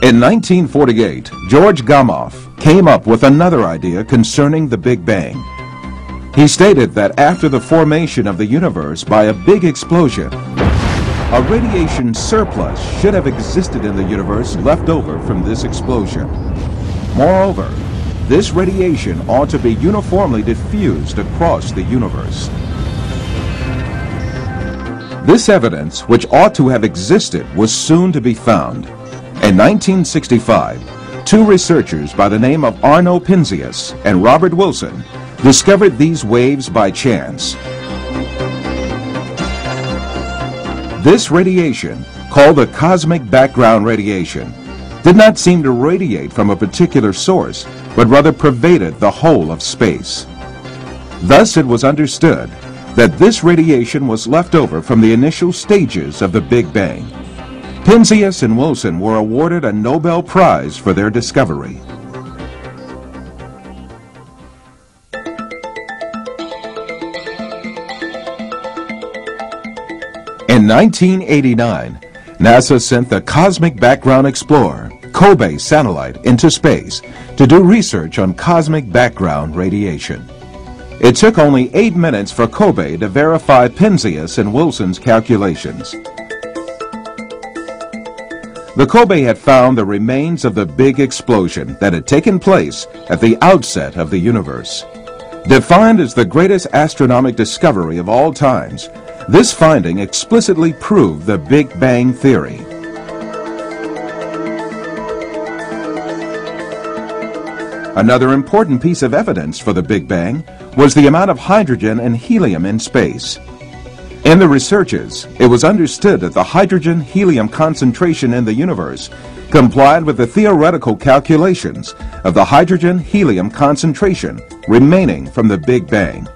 In 1948, George Gamow came up with another idea concerning the Big Bang. He stated that after the formation of the universe by a big explosion, a radiation surplus should have existed in the universe left over from this explosion. Moreover, this radiation ought to be uniformly diffused across the universe. This evidence, which ought to have existed, was soon to be found. In 1965, two researchers by the name of Arno Penzias and Robert Wilson discovered these waves by chance. This radiation, called the cosmic background radiation, did not seem to radiate from a particular source, but rather pervaded the whole of space. Thus it was understood that this radiation was left over from the initial stages of the Big Bang. Penzias and Wilson were awarded a Nobel Prize for their discovery. In 1989, NASA sent the Cosmic Background Explorer, COBE satellite, into space to do research on cosmic background radiation. It took only 8 minutes for COBE to verify Penzias and Wilson's calculations. The COBE had found the remains of the big explosion that had taken place at the outset of the universe. Defined as the greatest astronomical discovery of all times, this finding explicitly proved the Big Bang theory. Another important piece of evidence for the Big Bang was the amount of hydrogen and helium in space. In the researches, it was understood that the hydrogen-helium concentration in the universe complied with the theoretical calculations of the hydrogen-helium concentration remaining from the Big Bang.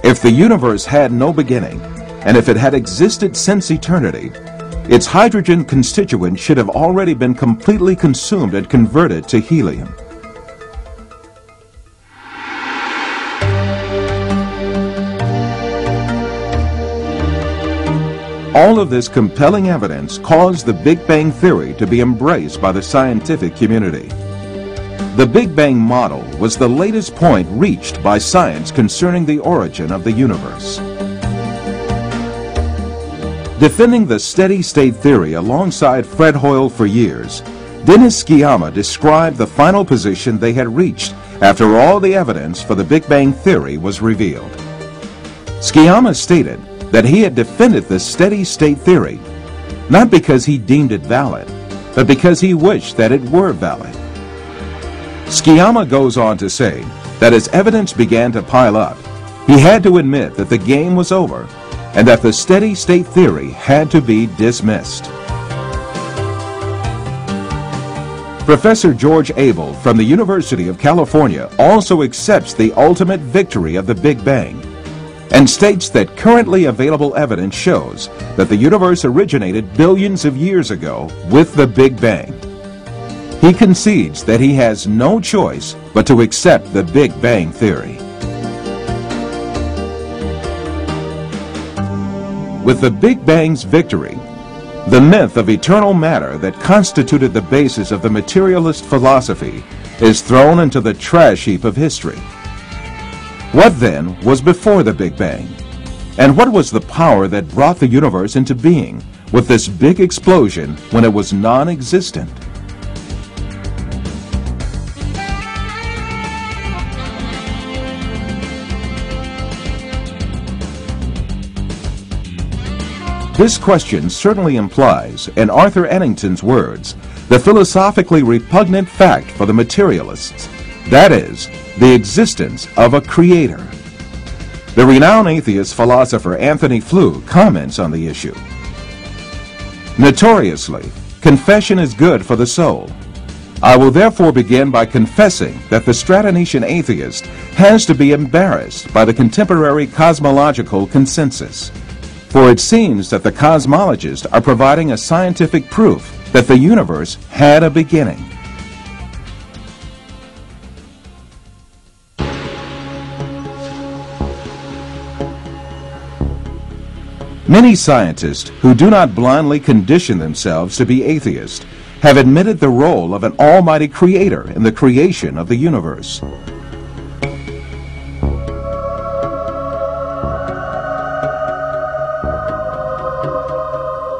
If the universe had no beginning, and if it had existed since eternity, its hydrogen constituent should have already been completely consumed and converted to helium. All of this compelling evidence caused the Big Bang theory to be embraced by the scientific community. The Big Bang model was the latest point reached by science concerning the origin of the universe. Defending the steady-state theory alongside Fred Hoyle for years, Dennis Sciama described the final position they had reached after all the evidence for the Big Bang theory was revealed. Sciama stated that he had defended the steady-state theory, not because he deemed it valid, but because he wished that it were valid. Sciama goes on to say that as evidence began to pile up, he had to admit that the game was over and that the steady-state theory had to be dismissed. Professor George Abel from the University of California also accepts the ultimate victory of the Big Bang and states that currently available evidence shows that the universe originated billions of years ago with the Big Bang. He concedes that he has no choice but to accept the Big Bang theory. With the Big Bang's victory, the myth of eternal matter that constituted the basis of the materialist philosophy is thrown into the trash heap of history. What then was before the Big Bang? And what was the power that brought the universe into being with this big explosion when it was non-existent? This question certainly implies, in Arthur Eddington's words, the philosophically repugnant fact for the materialists, that is, the existence of a creator. The renowned atheist philosopher Anthony Flew comments on the issue. Notoriously, confession is good for the soul. I will therefore begin by confessing that the Stratonian atheist has to be embarrassed by the contemporary cosmological consensus. For it seems that the cosmologists are providing a scientific proof that the universe had a beginning. Many scientists who do not blindly condition themselves to be atheists have admitted the role of an almighty creator in the creation of the universe.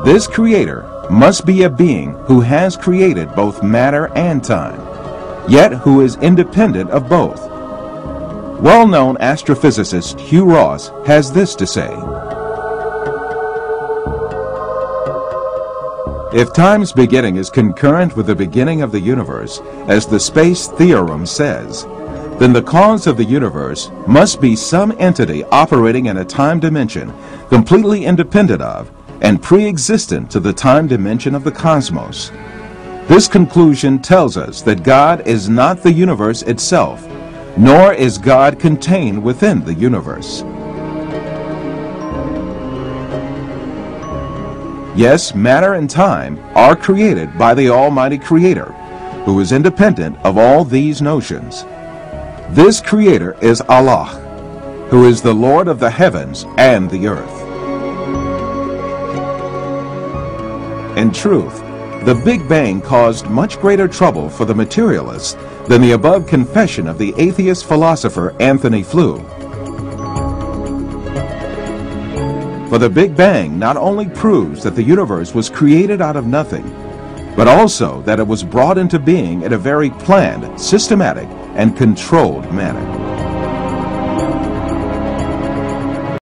This creator must be a being who has created both matter and time, yet who is independent of both. Well-known astrophysicist Hugh Ross has this to say: if time's beginning is concurrent with the beginning of the universe, as the space theorem says, then the cause of the universe must be some entity operating in a time dimension completely independent of and pre-existent to the time dimension of the cosmos. This conclusion tells us that God is not the universe itself, nor is God contained within the universe. Yes, matter and time are created by the Almighty Creator, who is independent of all these notions. This Creator is Allah, who is the Lord of the heavens and the earth. In truth, the Big Bang caused much greater trouble for the materialists than the above confession of the atheist philosopher Anthony Flew. For the Big Bang not only proves that the universe was created out of nothing, but also that it was brought into being in a very planned, systematic, and controlled manner.